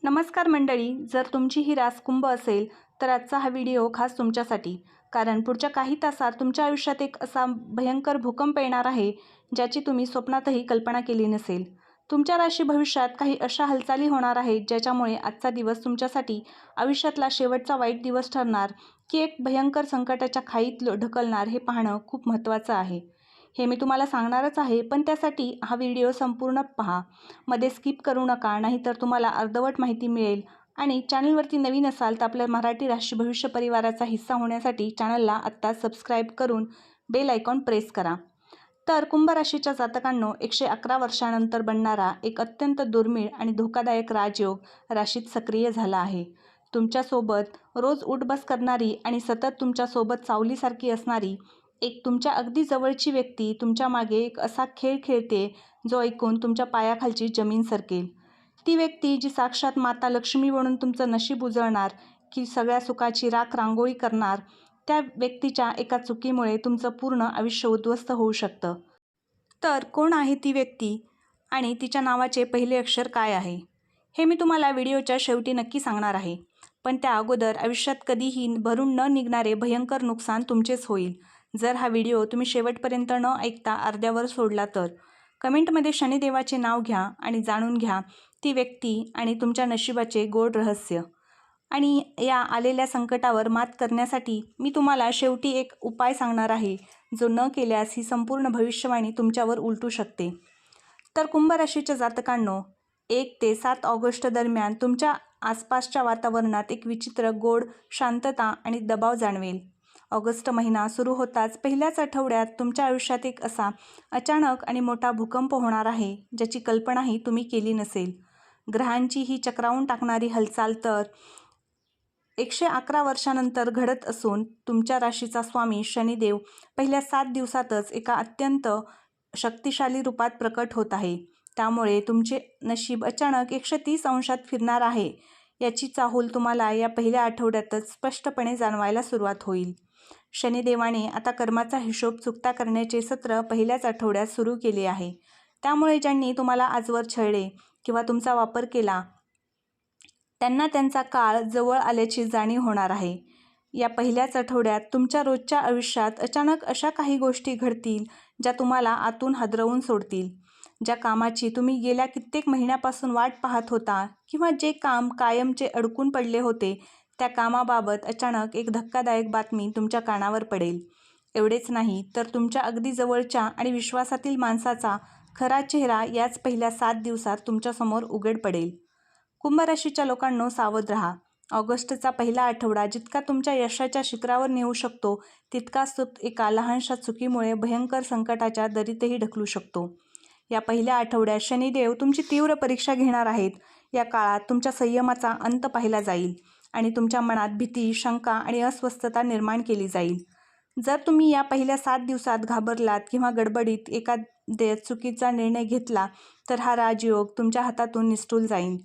नमस्कार मंडळी, जर तुमची ही रास कुंभ असेल तर आजचा हा व्हिडिओ खास तुमच्यासाठी. कारण पुढच्या काही तासात तुमच्या आयुष्यात एक असा भयंकर भूकंप येणार आहे ज्याची तुम्ही स्वप्नातही कल्पना केली नसेल. तुमच्या राशी भविष्यात काही अशा हालचाली होणार आहेत ज्याच्यामुळे आजचा दिवस तुमच्यासाठी आयुष्यातला शेवटचा वाईट दिवस ठरणार की एक भयंकर संकटाच्या खाईत ढकलणार हे पाहणं खूप महत्त्वाचं आहे. हे मी तुम्हाला सांगणारच आहे, पण त्यासाठी हा व्हिडिओ संपूर्ण पहा. मध्ये स्किप करू नका, नाहीतर तुम्हाला अर्धवट माहिती मिळेल. आणि चॅनलवरती नवीन असाल तर आपल्या मराठी राशी भविष्य परिवाराचा हिस्सा होण्यासाठी चॅनलला आत्ता सबस्क्राईब करून बेल आयकॉन प्रेस करा. तर कुंभ राशीच्या जातकांनो, 111 वर्षानंतर बनणारा एक अत्यंत दुर्मिळ आणि धोकादायक राजयोग राशीत सक्रिय झाला आहे. तुमच्यासोबत रोज उठबस करणारी आणि सतत तुमच्यासोबत सावलीसारखी असणारी एक तुमच्या अगदी जवळची व्यक्ती तुमच्या मागे एक असा खेळ खेळते जो ऐकून तुमच्या पायाखालची जमीन सरकेल. ती व्यक्ती जी साक्षात माता लक्ष्मी म्हणून तुमचं नशीब उजळणार की सगळ्या सुखाची राख रांगोळी करणार, त्या व्यक्तीच्या एका चुकीमुळे तुमचं पूर्ण आयुष्य उद्ध्वस्त होऊ शकतं. तर कोण आहे ती व्यक्ती आणि तिच्या नावाचे पहिले अक्षर काय आहे, हे मी तुम्हाला व्हिडिओच्या शेवटी नक्की सांगणार आहे. पण त्या अगोदर आयुष्यात कधीही भरून न निघणारे भयंकर नुकसान तुमचेच होईल जर हा व्हिडिओ तुम्ही शेवटपर्यंत न ऐकता अर्ध्यावर सोडला तर. कमेंटमध्ये शनिदेवाचे नाव घ्या आणि जाणून घ्या ती व्यक्ती आणि तुमच्या नशिबाचे गोड रहस्य. आणि या आलेल्या संकटावर मात करण्यासाठी मी तुम्हाला शेवटी एक उपाय सांगणार आहे जो न केल्यास ही संपूर्ण भविष्यवाणी तुमच्यावर उलटू शकते. तर कुंभ राशीच्या जातकांनो, 1 ते 7 ऑगस्ट दरम्यान तुमच्या आसपासच्या वातावरणात एक विचित्र गोड शांतता आणि दबाव जाणवेल. ऑगस्ट महिना सुरू होताच पहिल्याच आठवड्यात तुमच्या आयुष्यात एक असा अचानक आणि मोठा भूकंप होणार आहे ज्याची कल्पनाही तुम्ही केली नसेल. ग्रहांची ही चक्रावून टाकणारी हालचाल तर 111 वर्षानंतर घडत असून तुमच्या राशीचा स्वामी शनिदेव पहिल्या 7 दिवसातच एका अत्यंत शक्तिशाली रूपात प्रकट होत आहे. त्यामुळे तुमचे नशीब अचानक 130 अंशात फिरणार आहे याची चाहूल तुम्हाला या पहिल्या आठवड्यातच स्पष्टपणे जाणवायला सुरुवात होईल. शनिदेवाने आता कर्माचा हिशोब चुकता करण्याचे सत्र पहिल्याच आठवड्यात सुरू केले आहे. त्यामुळे ज्यांनी तुम्हाला आजवर छळले किंवा तुमचा वापर केला त्यांना त्यांचा काळ जवळ आल्याची जाणीव होणार आहे. या पहिल्याच आठवड्यात तुमच्या रोजच्या आयुष्यात अचानक अशा काही गोष्टी घडतील ज्या तुम्हाला आतून हादरवून सोडतील. ज्या कामाची तुम्ही गेल्या कित्येक महिन्यापासून वाट पाहत होता किंवा जे काम कायमचे अडकून पडले होते त्या कामाबाबत अचानक एक धक्कादायक बातमी तुमच्या कानावर पडेल. एवढेच नाही तर तुमच्या अगदी जवळच्या आणि विश्वासातील माणसाचा खरा चेहरा याच पहिल्या 7 दिवसात तुमच्यासमोर उघड पडेल. कुंभ राशीच्या लोकांनो, सावध राहा. ऑगस्टचा पहिला आठवडा जितका तुमच्या यशाच्या शिखरावर नेऊ शकतो तितकाच तो एका लहानशा चुकीमुळे भयंकर संकटाच्या दरीतही ढकलू शकतो. या पहिल्या आठवड्यात शनिदेव तुमची तीव्र परीक्षा घेणार आहेत. या काळात तुमच्या संयमाचा अंत पाहिला जाईल आणि तुमच्या मनात भीती, शंका आणि अस्वस्थता निर्माण केली जाईल. जर तुम्ही या पहिल्या 7 दिवसात घाबरलात किंवा गडबडीत एखाद्या चुकीचा निर्णय घेतला तर हा राजयोग तुमच्या हातातून निसटून जाईल.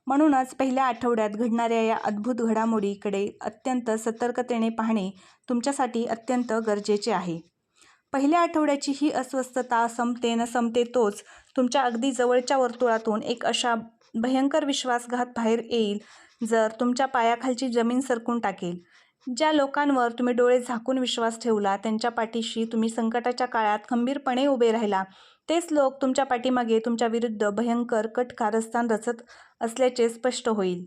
म्हणूनच पहिल्या आठवड्यात घडणाऱ्या या अद्भुत घडामोडीकडे अत्यंत सतर्कतेने पाहणे तुमच्यासाठी अत्यंत गरजेचे आहे. पहिल्या आठवड्याची ही अस्वस्थता संपते न संपते तोच तुमच्या अगदी जवळच्या वर्तुळातून एक अशा भयंकर विश्वासघात बाहेर येईल जर तुमच्या पायाखालची जमीन सरकून टाकेल. ज्या लोकांवर तुम्ही डोळे झाकून विश्वास ठेवला, त्यांच्या पाठीशी तुम्ही संकटाच्या काळात खंबीरपणे उभे राहिला, तेच लोक तुमच्या पाठीमागे तुमच्या विरुद्ध भयंकर कट कारस्थान रचत असल्याचे स्पष्ट होईल.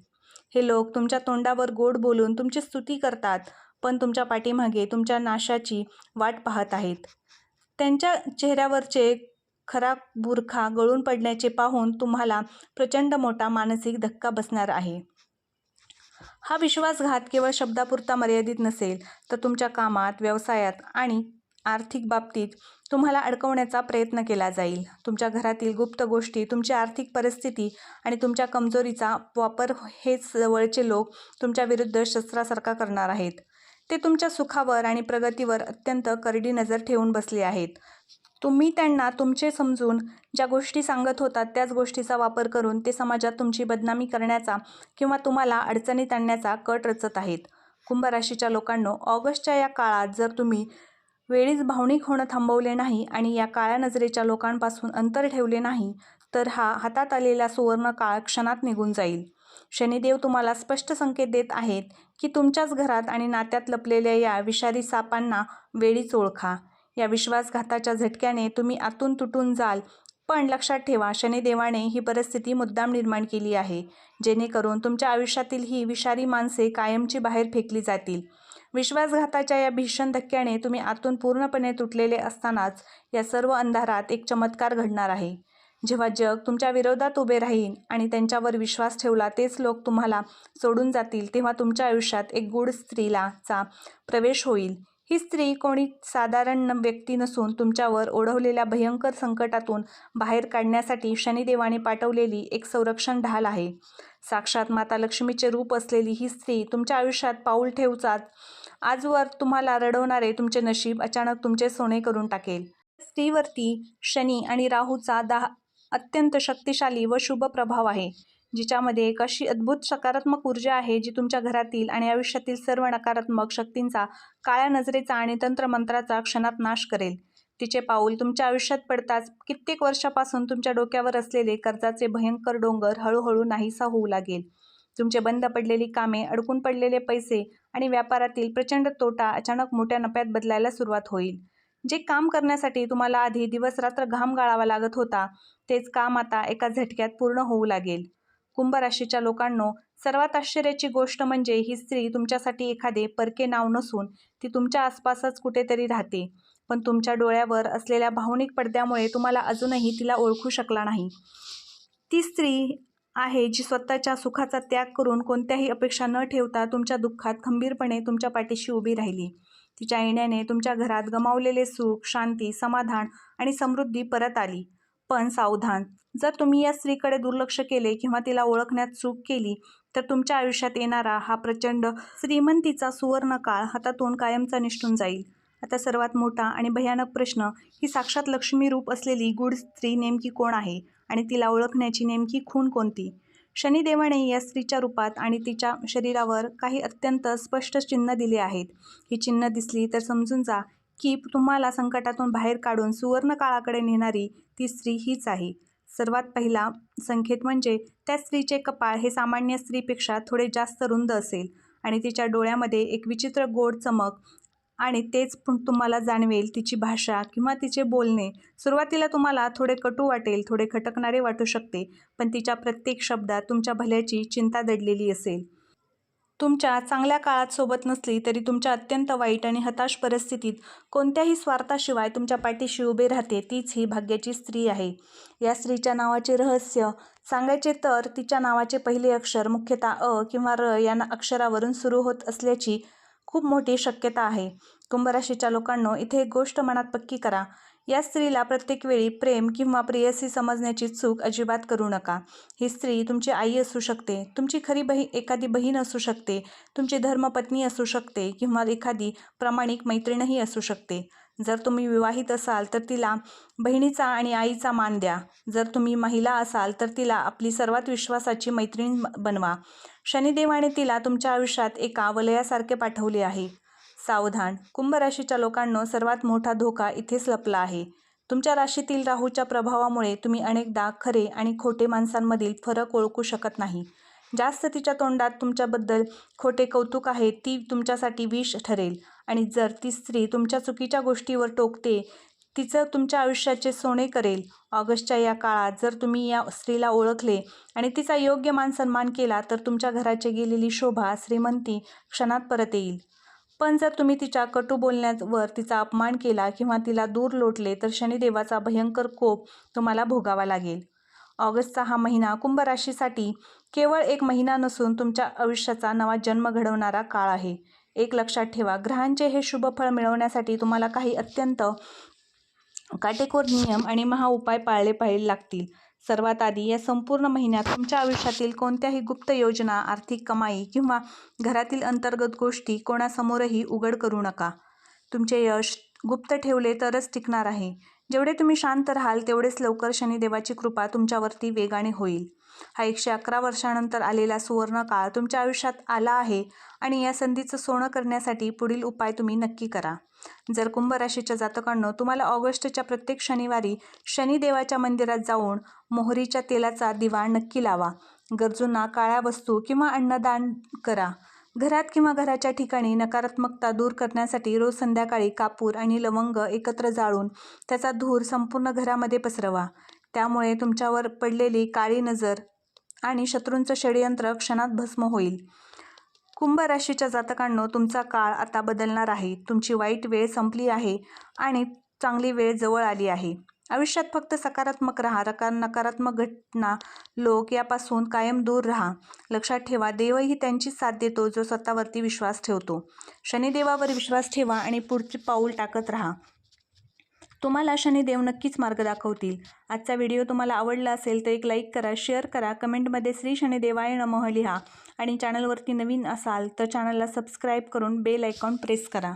हे लोक तुमच्या तोंडावर गोड बोलून तुमची स्तुती करतात, पण तुमच्या पाठीमागे तुमच्या नाशाची वाट पाहत आहेत. त्यांच्या चेहऱ्यावरचे खरा बुरखा गळून पडण्याचे पाहून तुम्हाला प्रचंड मोठा मानसिक धक्का बसणार आहे. हा विश्वासघात केवळ शब्दापुरता मर्यादित नसेल तर तुमच्या कामात, व्यवसायात आणि आर्थिक बाबतीत तुम्हाला अडकवण्याचा प्रयत्न केला जाईल. तुमच्या घरातील गुप्त गोष्टी, तुमची आर्थिक परिस्थिती आणि तुमच्या कमजोरीचा वापर हेच जवळचे लोक तुमच्या विरुद्ध शस्त्रासारखा करणार आहेत. ते तुमच्या सुखावर आणि प्रगतीवर अत्यंत करडी नजर ठेवून बसले आहेत. तुम्ही त्यांना तुमचे समजून ज्या गोष्टी सांगत होतात त्याच गोष्टीचा वापर करून ते समाजात तुमची बदनामी करण्याचा किंवा तुम्हाला अडचणीत आणण्याचा कट रचत आहेत. कुंभ राशीच्या लोकांनो, ऑगस्टच्या या काळात जर तुम्ही वेळीच भावनिक होणं थांबवले नाही आणि या काळ्या नजरेच्या लोकांपासून अंतर ठेवले नाही तर हा हातात आलेला सुवर्ण काळ क्षणात निघून जाईल. शनिदेव तुम्हाला स्पष्ट संकेत देत आहेत की तुमच्याच घरात आणि नात्यात लपलेल्या या विषारी सापांना वेळीच ओळखा. या विश्वासघाताच्या झटक्याने तुम्ही आतून तुटून जाल. पण लक्षात ठेवा, शनिदेवाने ही परिस्थिती मुद्दाम निर्माण केली आहे, जेणेकरून तुमच्या आयुष्यातील ही विषारी माणसे कायमची बाहेर फेकली जातील. विश्वासघाताच्या या भीषण धक्क्याने तुम्ही आतून पूर्णपणे तुटलेले असतानाच या सर्व अंधारात एक चमत्कार घडणार आहे. जेव्हा जग तुमच्या विरोधात उभे राहील आणि त्यांच्यावर विश्वास ठेवला तेच लोक तुम्हाला सोडून जातील, तेव्हा तुमच्या आयुष्यात एक गूढ स्त्रीचा प्रवेश होईल. ही स्त्री कोणी साधारण व्यक्ती नसून तुमच्यावर ओढवलेल्या भयंकर संकटातून बाहेर काढण्यासाठी शनिदेवाने पाठवलेली एक संरक्षण ढाल आहे. साक्षात माता लक्ष्मीचे रूप असलेली ही स्त्री तुमच्या आयुष्यात पाऊल ठेवताच आजवर तुम्हाला रडवणारे तुमचे नशीब अचानक तुमचे सोने करून टाकेल. स्त्रीवरती शनी आणि राहूचा अत्यंत शक्तिशाली व शुभ प्रभाव आहे, जिच्यामध्ये एक अशी अद्भुत सकारात्मक ऊर्जा आहे जी तुमच्या घरातील आणि आयुष्यातील सर्व नकारात्मक शक्तींचा, काळ्या नजरेचा आणि तंत्रमंत्राचा क्षणात नाश करेल. तिचे पाऊल तुमच्या आयुष्यात पडताच कित्येक वर्षापासून तुमच्या डोक्यावर असलेले कर्जाचे भयंकर डोंगर हळूहळू नाहीसा होऊ लागेल. तुमचे बंद पडलेली कामे, अडकून पडलेले पैसे आणि व्यापारातील प्रचंड तोटा अचानक मोठ्या नफ्यात बदलायला सुरुवात होईल. जे काम करण्यासाठी तुम्हाला आधी दिवसरात्र घाम गाळावा लागत होता, तेच काम आता एका झटक्यात पूर्ण होऊ लागेल. कुंभ राशीच्या लोकांनो, सर्वात आश्चर्याची गोष्ट म्हणजे ही स्त्री तुमच्यासाठी एखादे परके नाव नसून ती तुमच्या आसपासच कुठेतरी राहते. पण तुमच्या डोळ्यावर असलेल्या भावनिक पडद्यामुळे तुम्हाला अजूनही तिला ओळखू शकला नाही. ती स्त्री आहे जी स्वतःच्या सुखाचा त्याग करून कोणत्याही अपेक्षा न ठेवता तुमच्या दुःखात खंबीरपणे तुमच्या पाठीशी उभी राहिली. तिच्या येण्याने तुमच्या घरात गमावलेले सुख, शांती, समाधान आणि समृद्धी परत आली. पण सावधान, जर तुम्ही या स्त्रीकडे दुर्लक्ष केले किंवा तिला ओळखण्यात चूक केली तर तुमच्या आयुष्यात येणारा हा प्रचंड श्रीमंतीचा सुवर्णकाळ हातातून कायमचा निसटून जाईल. आता सर्वात मोठा आणि भयानक प्रश्न, ही साक्षात लक्ष्मी रूप असलेली गूढ स्त्री नेमकी कोण आहे आणि तिला ओळखण्याची नेमकी खूण कोणती? शनिदेवाने या स्त्रीच्या रूपात आणि तिच्या शरीरावर काही अत्यंत स्पष्ट चिन्ह दिली आहेत. ही चिन्ह दिसली तर समजून जा की तुम्हाला संकटातून बाहेर काढून सुवर्ण काळाकडे नेणारी ती स्त्री हीच आहे. सर्वात पहिला संकेत म्हणजे त्या स्त्रीचे कपाळ हे सामान्य स्त्रीपेक्षा थोडे जास्त रुंद असेल आणि तिच्या डोळ्यामध्ये एक विचित्र गोड चमक, आणि तेच तुम्हाला जाणवेल. तिची भाषा किंवा तिचे बोलणे सुरुवातीला तुम्हाला थोडे कटू वाटेल, थोडे खटकणारे वाटू शकते, पण तिच्या प्रत्येक शब्दात तुमच्या भल्याची चिंता दडलेली असेल. तुमच्या चांगल्या काळात सोबत नसली तरी तुमच्या अत्यंत वाईट आणि हताश परिस्थितीत कोणत्याही स्वार्थाशिवाय तुमच्या पाठीशी उभे राहते, तीच ही भाग्याची स्त्री आहे. या स्त्रीच्या नावाचे रहस्य सांगायचे तर तिच्या नावाचे पहिले अक्षर मुख्यतः अ किंवा र या अक्षरावरून सुरू होत असल्याची खूप मोठी शक्यता आहे. कुंभ राशीच्या लोकांनो, इथे एक गोष्ट मनात पक्की करा. या स्त्रीला प्रत्येक वेळी प्रेम किंवा प्रेयसी समजण्याची चूक अजिबात करू नका. ही स्त्री तुमची आई असू शकते, तुमची खरी एखादी बहीण असू शकते, तुमची धर्मपत्नी असू शकते किंवा एखादी प्रामाणिक मैत्रीणही असू शकते. जर तुम्ही विवाहित असाल तर तिला बहिणीचा आणि आईचा मान द्या. जर तुम्ही महिला असाल तर तिला आपली सर्वात विश्वासाची मैत्रीण बनवा. शनिदेवाने तिला तुमच्या आयुष्यात एका वलयासारखे पाठवले आहे. सावधान, कुंभ राशीच्या लोकांनो, सर्वात मोठा धोका इथेच लपला आहे. तुमच्या राशीतील राहूच्या प्रभावामुळे तुम्ही अनेकदा खरे आणि खोटे माणसांमधील फरक ओळखू शकत नाही. जास्त तिच्या तोंडात तुमच्याबद्दल खोटे कौतुक आहे, ती तुमच्यासाठी विष ठरेल. आणि जर ती स्त्री तुमच्या चुकीच्या गोष्टीवर टोकते, तिचं तुमच्या आयुष्याचे सोने करेल. ऑगस्टच्या या काळात जर तुम्ही या स्त्रीला ओळखले आणि तिचा योग्य मानसन्मान केला तर तुमच्या घराची गेलेली शोभा, श्रीमंती क्षणात परत येईल. पण जर तुम्ही तिच्या कटू बोलण्यावर तिचा अपमान केला किंवा तिला दूर लोटले तर शनिदेवाचा भयंकर कोप तुम्हाला भोगावा लागेल. ऑगस्टचा हा महिना कुंभ राशीसाठी केवळ एक महिना नसून तुमच्या आयुष्याचा नवा जन्म घडवणारा काळ आहे. एक लक्षात ठेवा, ग्रहांचे हे शुभ फळ मिळवण्यासाठी तुम्हाला काही अत्यंत काटेकोर नियम आणि महाउपाय पाळले लागतील. सर्वात आधी, या संपूर्ण महिन्यात तुमच्या आयुष्यातील कोणत्याही गुप्त योजना, आर्थिक कमाई किंवा घरातील अंतर्गत गोष्टी कोणासमोरही उघड करू नका. तुमचे यश गुप्त ठेवले तरच टिकणार आहे. जेवढे तुम्ही शांत राहाल तेवढेच लवकर शनिदेवाची कृपा तुमच्यावरती वेगाने होईल. हा 111 वर्षांनंतर आलेला सुवर्ण काळ तुमच्या आयुष्यात आला आहे आणि या संधीचं सोनं करण्यासाठी पुढील उपाय तुम्ही नक्की करा. जर कुंभ राशीच्या जातकांनो, तुम्हाला ऑगस्टच्या प्रत्येक शनिवारी शनिदेवाच्या मंदिरात जाऊन मोहरीच्या तेलाचा दिवा नक्की लावा. गरजूंना काळ्या वस्तू किंवा अन्नदान करा. घरात किंवा घराच्या ठिकाणी नकारात्मकता दूर करण्यासाठी रोज संध्याकाळी कापूर आणि लवंग एकत्र जाळून त्याचा धूर संपूर्ण घरामध्ये पसरवा. त्यामुळे तुमच्यावर पडलेली काळी नजर आणि शत्रूंचं षडयंत्र क्षणात भस्म होईल. कुंभ राशीच्या जातकांनो, तुमचा काळ आता बदलणार आहे. तुमची वाईट वेळ संपली आहे आणि चांगली वेळ जवळ आली आहे. आयुष्यात फक्त सकारात्मक राहा. नकारात्मक घटना, लोक यापासून कायम दूर राहा. लक्षात ठेवा, देवही त्यांचीच साथ देतो जो स्वतःवरती विश्वास ठेवतो. शनिदेवावर विश्वास ठेवा आणि पुढचे पाऊल टाकत राहा. तुम्हाला शनिदेव नक्कीच मार्ग दाखवतील. आजचा व्हिडिओ तुम्हाला आवडला असेल तर एक लाईक करा, शेअर करा, कमेंटमध्ये श्री शनिदेवाय नमः लिहा आणि चॅनलवरती नवीन असाल तर चॅनलला सबस्क्राईब करून बेल आयकॉन प्रेस करा.